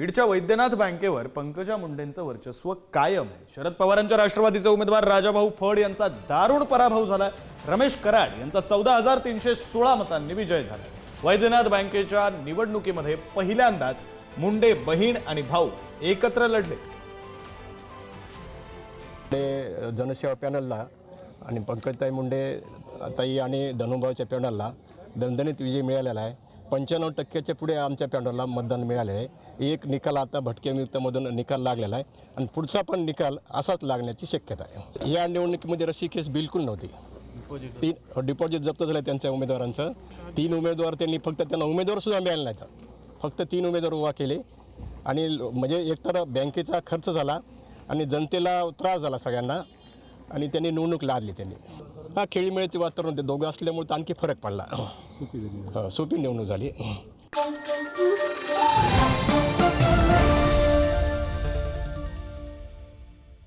बीडच्या वैद्यनाथ बँकेवर पंकजा मुंडेंचं वर्चस्व कायम आहे। शरद पवारांच्या राष्ट्रवादीचे उमेदवार राजाभाऊ फड यांचा दारुण पराभव झाला। रमेश कराड यांचा 14,316 मतांनी विजय झाला। वैद्यनाथ बँकेच्या निवडणुकीमध्ये पहिल्यांदाच मुंडे बहीण आणि भाऊ एकत्र लढले। जनसेवा पॅनलला आणि पंकजताई मुंडे ताई आणि धनुभाऊच्या पॅनलला दणदणीत विजय मिळालेला आहे। 95% पुढे आमच्या पॅनलला मतदान मिळाले आहे। एक निकाल आता भटकेमुक्तमधून निकाल लागलेला आहे आणि पुढचा पण निकाल असाच लागण्याची शक्यता आहे। या निवडणुकीमध्ये रस्सीखेच बिलकुल नव्हती। डिपॉझिट जप्त झालं त्यांच्या उमेदवारांचं। 3 उमेदवार त्यांना उमेदवार सुद्धा मिळाले नाहीत। फक्त 3 उमेदवार उभा केले आणि म्हणजे एकतर बँकेचा खर्च झाला आणि जनतेला त्रास झाला सगळ्यांना आणि त्यांनी निवडणूक लादली। त्यांनी खेळीमेळीचे वातावरण ते दोघं असल्यामुळे तर आणखी फरक पडला। सोपी निवडणूक झाली।